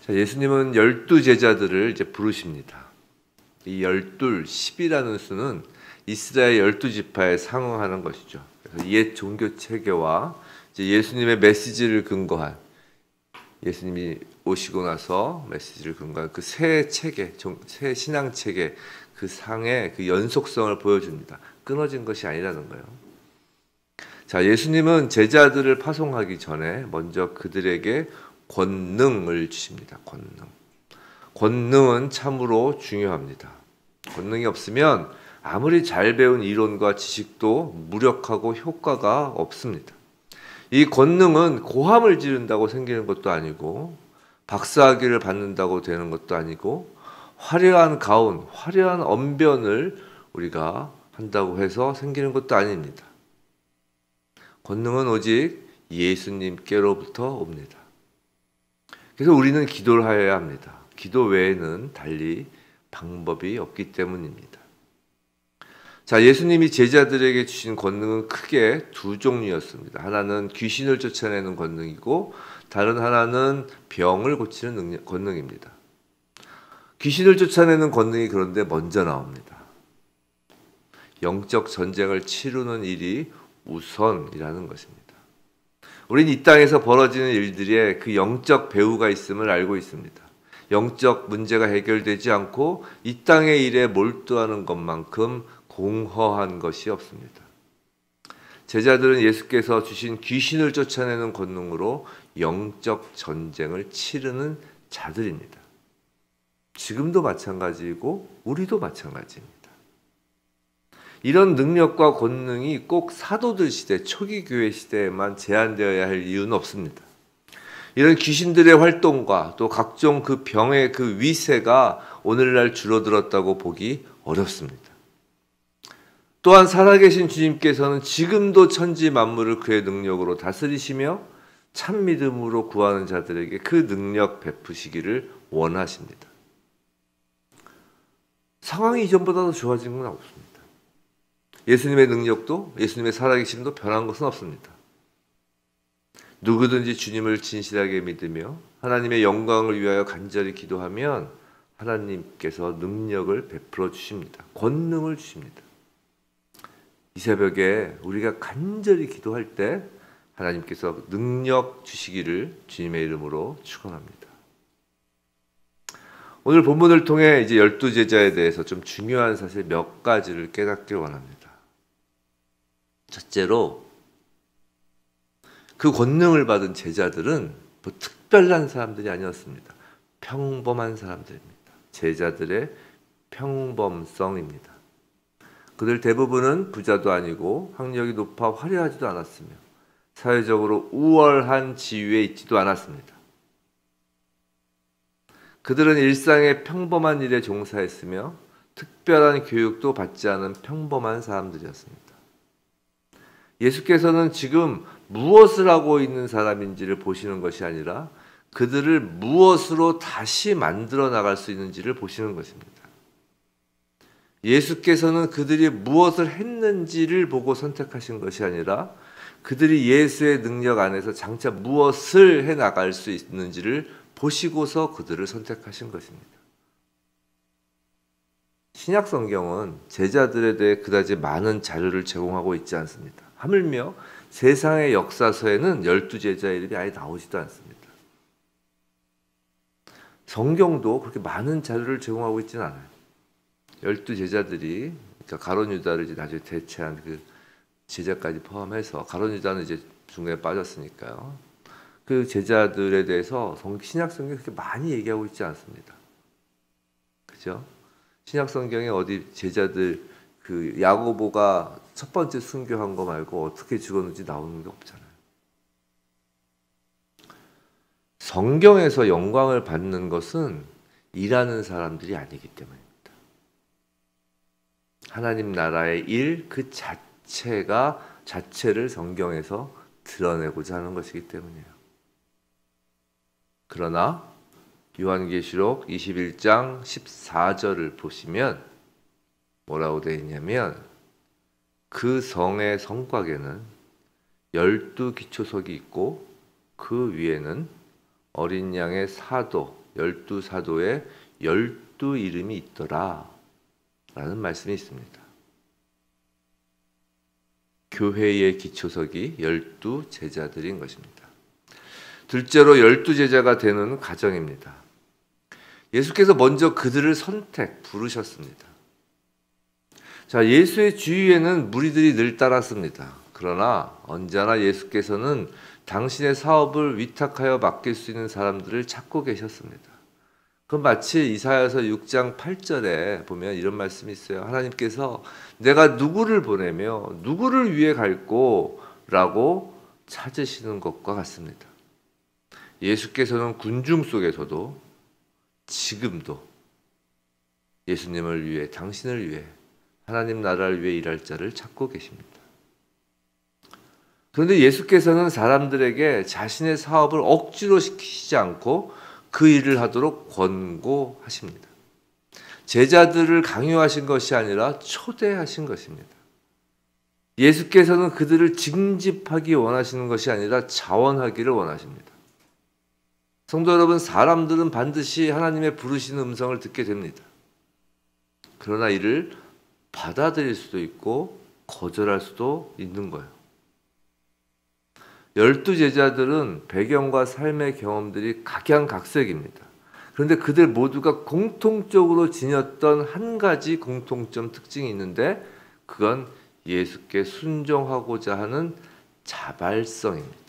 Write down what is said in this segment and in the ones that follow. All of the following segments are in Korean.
자, 예수님은 12제자들을 이제 부르십니다. 이 12, 10이라는 수는 이스라엘 12지파에 상응하는 것이죠. 그래서 옛 종교 체계와 이제 예수님의 메시지를 근거한, 예수님이 오시고 나서 메시지를 근거한 그 새 체계, 새 신앙 체계, 그 상의 그 연속성을 보여줍니다. 끊어진 것이 아니라는 거예요. 자, 예수님은 제자들을 파송하기 전에 먼저 그들에게 권능을 주십니다. 권능은 참으로 중요합니다. 권능이 없으면 아무리 잘 배운 이론과 지식도 무력하고 효과가 없습니다. 이 권능은 고함을 지른다고 생기는 것도 아니고 박사학위를 받는다고 되는 것도 아니고 화려한 가운, 화려한 언변을 우리가 한다고 해서 생기는 것도 아닙니다. 권능은 오직 예수님께로부터 옵니다. 그래서 우리는 기도를 하여야 합니다. 기도 외에는 달리 방법이 없기 때문입니다. 자, 예수님이 제자들에게 주신 권능은 크게 두 종류였습니다. 하나는 귀신을 쫓아내는 권능이고 다른 하나는 병을 고치는 권능입니다. 귀신을 쫓아내는 권능이 그런데 먼저 나옵니다. 영적 전쟁을 치르는 일이 우선이라는 것입니다. 우린 이 땅에서 벌어지는 일들에 그 영적 배후가 있음을 알고 있습니다. 영적 문제가 해결되지 않고 이 땅의 일에 몰두하는 것만큼 공허한 것이 없습니다. 제자들은 예수께서 주신 귀신을 쫓아내는 권능으로 영적 전쟁을 치르는 자들입니다. 지금도 마찬가지이고 우리도 마찬가지입니다. 이런 능력과 권능이 꼭 사도들 시대, 초기 교회 시대에만 제한되어야 할 이유는 없습니다. 이런 귀신들의 활동과 또 각종 그 병의 그 위세가 오늘날 줄어들었다고 보기 어렵습니다. 또한 살아계신 주님께서는 지금도 천지 만물을 그의 능력으로 다스리시며 참 믿음으로 구하는 자들에게 그 능력 베푸시기를 원하십니다. 상황이 이전보다 더 좋아진 건 없습니다. 예수님의 능력도 예수님의 살아계심도 변한 것은 없습니다. 누구든지 주님을 진실하게 믿으며 하나님의 영광을 위하여 간절히 기도하면 하나님께서 능력을 베풀어 주십니다. 권능을 주십니다. 이 새벽에 우리가 간절히 기도할 때 하나님께서 능력 주시기를 주님의 이름으로 축원합니다. 오늘 본문을 통해 이제 12제자에 대해서 좀 중요한 사실 몇 가지를 깨닫길 원합니다. 첫째로 그 권능을 받은 제자들은 뭐 특별한 사람들이 아니었습니다. 평범한 사람들입니다. 제자들의 평범성입니다. 그들 대부분은 부자도 아니고 학력이 높아 화려하지도 않았으며 사회적으로 우월한 지위에 있지도 않았습니다. 그들은 일상의 평범한 일에 종사했으며 특별한 교육도 받지 않은 평범한 사람들이었습니다. 예수께서는 지금 무엇을 하고 있는 사람인지를 보시는 것이 아니라 그들을 무엇으로 다시 만들어 나갈 수 있는지를 보시는 것입니다. 예수께서는 그들이 무엇을 했는지를 보고 선택하신 것이 아니라 그들이 예수의 능력 안에서 장차 무엇을 해 나갈 수 있는지를 보시고서 그들을 선택하신 것입니다. 신약 성경은 제자들에 대해 그다지 많은 자료를 제공하고 있지 않습니다. 하물며 세상의 역사서에는 12제자의 이름이 아예 나오지도 않습니다. 성경도 그렇게 많은 자료를 제공하고 있지는 않아요. 12제자들이, 그러니까 가룟 유다를 이제 나중에 대체한 그 제자까지 포함해서, 가룟 유다는 이제 중간에 빠졌으니까요. 그 제자들에 대해서 신약 성경이 그렇게 많이 얘기하고 있지 않습니다. 그죠? 신약 성경에 어디 제자들 그 야고보가 첫 번째 순교한 거 말고 어떻게 죽었는지 나오는 게 없잖아요. 성경에서 영광을 받는 것은 일하는 사람들이 아니기 때문입니다. 하나님 나라의 일 그 자체를 성경에서 드러내고자 하는 것이기 때문이에요. 그러나 요한계시록 21장 14절을 보시면 뭐라고 되어 있냐면 그 성의 성곽에는 12기초석이 있고 그 위에는 어린 양의 사도 열두 사도에 12 이름이 있더라 라는 말씀이 있습니다. 교회의 기초석이 12 제자들인 것입니다. 둘째로 12 제자가 되는 과정입니다. 예수께서 먼저 그들을 부르셨습니다. 자, 예수의 주위에는 무리들이 늘 따랐습니다. 그러나 언제나 예수께서는 당신의 사업을 위탁하여 맡길 수 있는 사람들을 찾고 계셨습니다. 그건 마치 이사야서 6장 8절에 보면 이런 말씀이 있어요. 하나님께서 내가 누구를 보내며 누구를 위해 갈꼬 라고 찾으시는 것과 같습니다. 예수께서는 군중 속에서도 지금도 예수님을 위해, 당신을 위해, 하나님 나라를 위해 일할 자를 찾고 계십니다. 그런데 예수께서는 사람들에게 자신의 사업을 억지로 시키지 않고 그 일을 하도록 권고하십니다. 제자들을 강요하신 것이 아니라 초대하신 것입니다. 예수께서는 그들을 징집하기 원하시는 것이 아니라 자원하기를 원하십니다. 성도 여러분, 사람들은 반드시 하나님의 부르시는 음성을 듣게 됩니다. 그러나 이를 받아들일 수도 있고 거절할 수도 있는 거예요. 12 제자들은 배경과 삶의 경험들이 각양각색입니다. 그런데 그들 모두가 공통적으로 지녔던 한 가지 공통점 특징이 있는데 그건 예수께 순종하고자 하는 자발성입니다.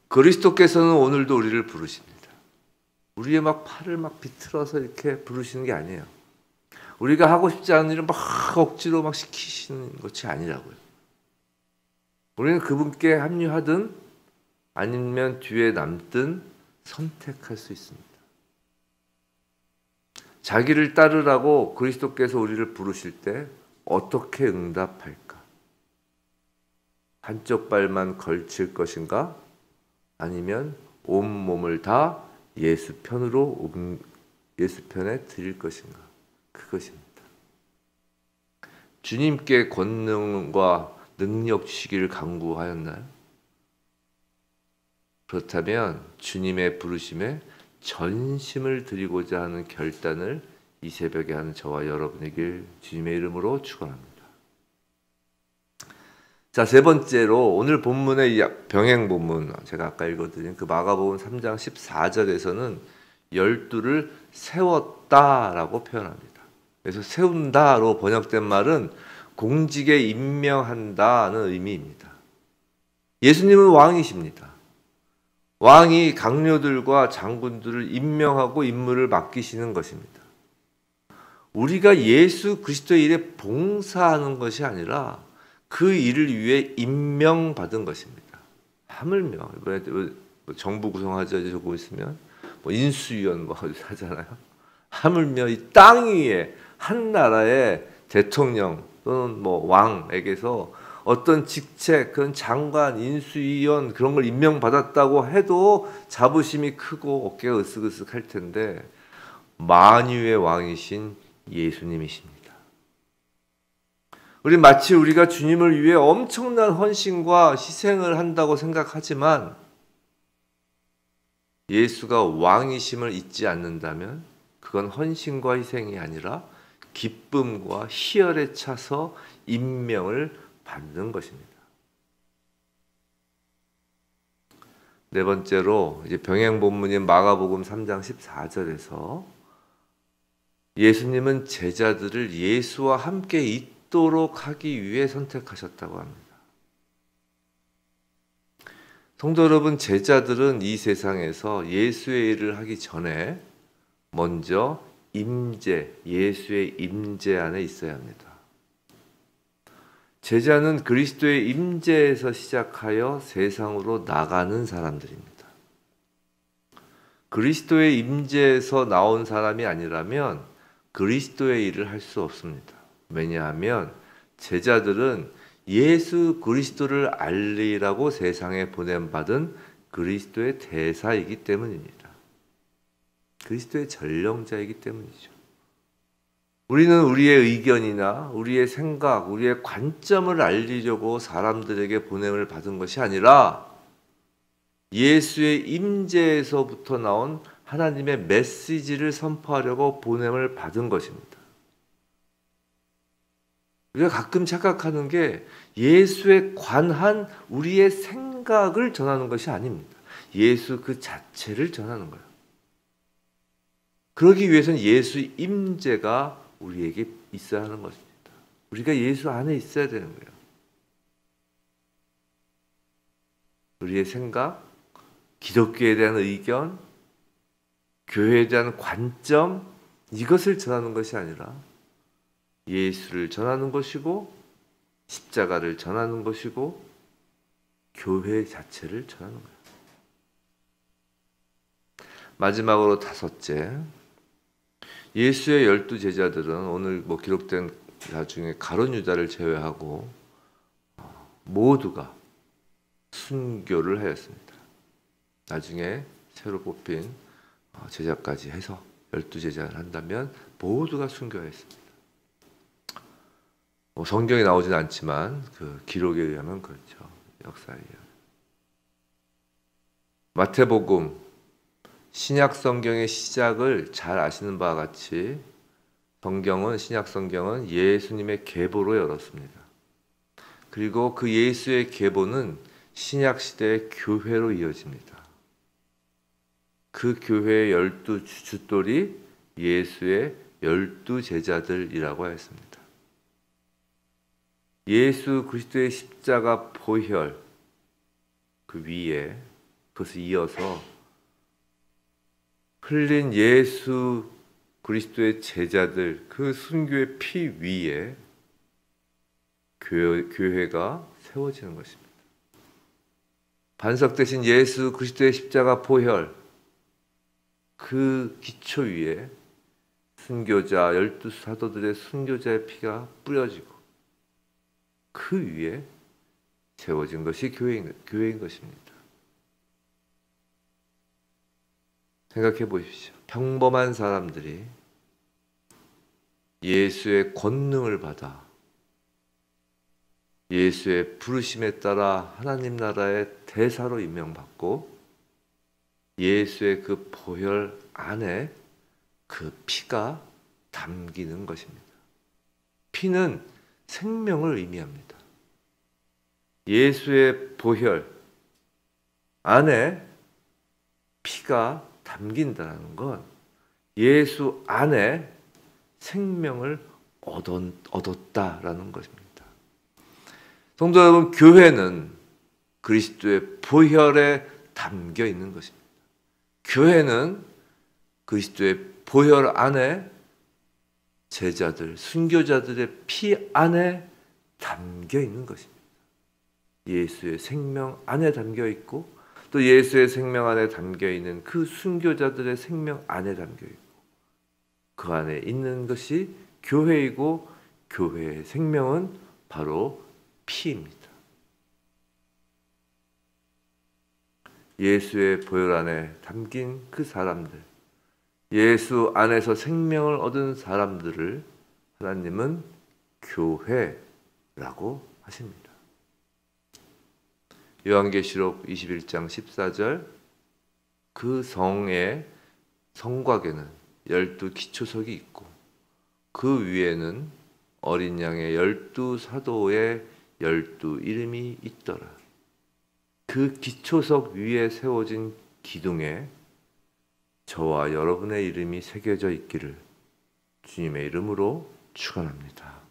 그리스도께서는 오늘도 우리를 부르십니다. 우리의 막 팔을 막 비틀어서 이렇게 부르시는 게 아니에요. 우리가 하고 싶지 않은 일을 막 억지로 막 시키시는 것이 아니라고요. 우리는 그분께 합류하든 아니면 뒤에 남든 선택할 수 있습니다. 자기를 따르라고 그리스도께서 우리를 부르실 때 어떻게 응답할까? 한쪽 발만 걸칠 것인가? 아니면 온 몸을 다 예수 편에 드릴 것인가? 그것입니다. 주님께 권능과 능력 주시기를 간구하였나요? 그렇다면 주님의 부르심에 전심을 드리고자 하는 결단을 이 새벽에 하는 저와 여러분에게 주님의 이름으로 축원합니다. 자, 세 번째로 오늘 본문의 병행 본문, 제가 아까 읽어드린 그 마가복음 3장 14절에서는 12를 세웠다라고 표현합니다. 그래서 세운다로 번역된 말은 공직에 임명한다는 의미입니다. 예수님은 왕이십니다. 왕이 강료들과 장군들을 임명하고 임무를 맡기시는 것입니다. 우리가 예수 그리스도의 일에 봉사하는 것이 아니라 그 일을 위해 임명받은 것입니다. 하물며 이번에 정부 구성하자 조금 있으면 인수위원 하잖아요. 하물며 이 땅 위에 한 나라의 대통령 또는 왕에게서 어떤 직책, 그런 장관, 인수위원 그런 걸 임명받았다고 해도 자부심이 크고 어깨가 으쓱으쓱할 텐데 만유의 왕이신 예수님이십니다. 우리 마치 우리가 주님을 위해 엄청난 헌신과 희생을 한다고 생각하지만 예수가 왕이심을 잊지 않는다면 그건 헌신과 희생이 아니라 기쁨과 희열에 차서 임명을 받는 것입니다. 네 번째로 이제 병행 본문인 마가복음 3장 14절에서 예수님은 제자들을 예수와 함께 있도록 하기 위해 선택하셨다고 합니다. 성도 여러분, 제자들은 이 세상에서 예수의 일을 하기 전에 먼저 예수의 임재 안에 있어야 합니다. 제자는 그리스도의 임재에서 시작하여 세상으로 나가는 사람들입니다. 그리스도의 임재에서 나온 사람이 아니라면 그리스도의 일을 할 수 없습니다. 왜냐하면 제자들은 예수 그리스도를 알리라고 세상에 보냄받은 그리스도의 대사이기 때문입니다. 그리스도의 전령자이기 때문이죠. 우리는 우리의 의견이나 우리의 생각, 우리의 관점을 알리려고 사람들에게 보냄을 받은 것이 아니라 예수의 임재에서부터 나온 하나님의 메시지를 선포하려고 보냄을 받은 것입니다. 우리가 가끔 착각하는 게 예수에 관한 우리의 생각을 전하는 것이 아닙니다. 예수 그 자체를 전하는 거예요. 그러기 위해서는 예수 임재가 우리에게 있어야 하는 것입니다. 우리가 예수 안에 있어야 되는 거예요. 우리의 생각, 기독교에 대한 의견, 교회에 대한 관점, 이것을 전하는 것이 아니라 예수를 전하는 것이고 십자가를 전하는 것이고 교회 자체를 전하는 거예요. 마지막으로 다섯째, 예수의 12 제자들은 오늘 기록된 자 중에 가룟 유다를 제외하고 모두가 순교를 하였습니다. 나중에 새로 뽑힌 제자까지 해서 12 제자를 한다면 모두가 순교하였습니다. 성경에 나오진 않지만 그 기록에 의하면 그렇죠. 역사에 의하면. 마태복음 신약 성경의 시작을 잘 아시는 바와 같이 신약 성경은 예수님의 계보로 열었습니다. 그리고 그 예수의 계보는 신약 시대의 교회로 이어집니다. 그 교회의 12 주춧돌이 예수의 12 제자들이라고 했습니다. 예수 그리스도의 십자가 보혈 그 위에 그것을 이어서 흘린 예수 그리스도의 제자들 그 순교의 피 위에 교회가 세워지는 것입니다. 반석 대신 예수 그리스도의 십자가 보혈 그 기초 위에 순교자 12 사도들의 순교자의 피가 뿌려지고 그 위에 세워진 것이 교회인 것입니다. 생각해 보십시오. 평범한 사람들이 예수의 권능을 받아 예수의 부르심에 따라 하나님 나라의 대사로 임명받고 예수의 그 보혈 안에 그 피가 담기는 것입니다. 피는 생명을 의미합니다. 예수의 보혈 안에 피가 담긴다는 건 예수 안에 생명을 얻었다라는 것입니다. 성도 여러분, 교회는 그리스도의 보혈에 담겨 있는 것입니다. 교회는 그리스도의 보혈 안에 제자들, 순교자들의 피 안에 담겨 있는 것입니다. 예수의 생명 안에 담겨 있고 또 예수의 생명 안에 담겨 있는 그 순교자들의 생명 안에 담겨 있고 그 안에 있는 것이 교회이고 교회의 생명은 바로 피입니다. 예수의 보혈 안에 담긴 그 사람들, 예수 안에서 생명을 얻은 사람들을 하나님은 교회라고 하십니다. 요한계시록 21장 14절 그 성곽에는 12 기초석이 있고 그 위에는 어린 양의 12 사도의 12 이름이 있더라. 그 기초석 위에 세워진 기둥에 저와 여러분의 이름이 새겨져 있기를 주님의 이름으로 축원합니다.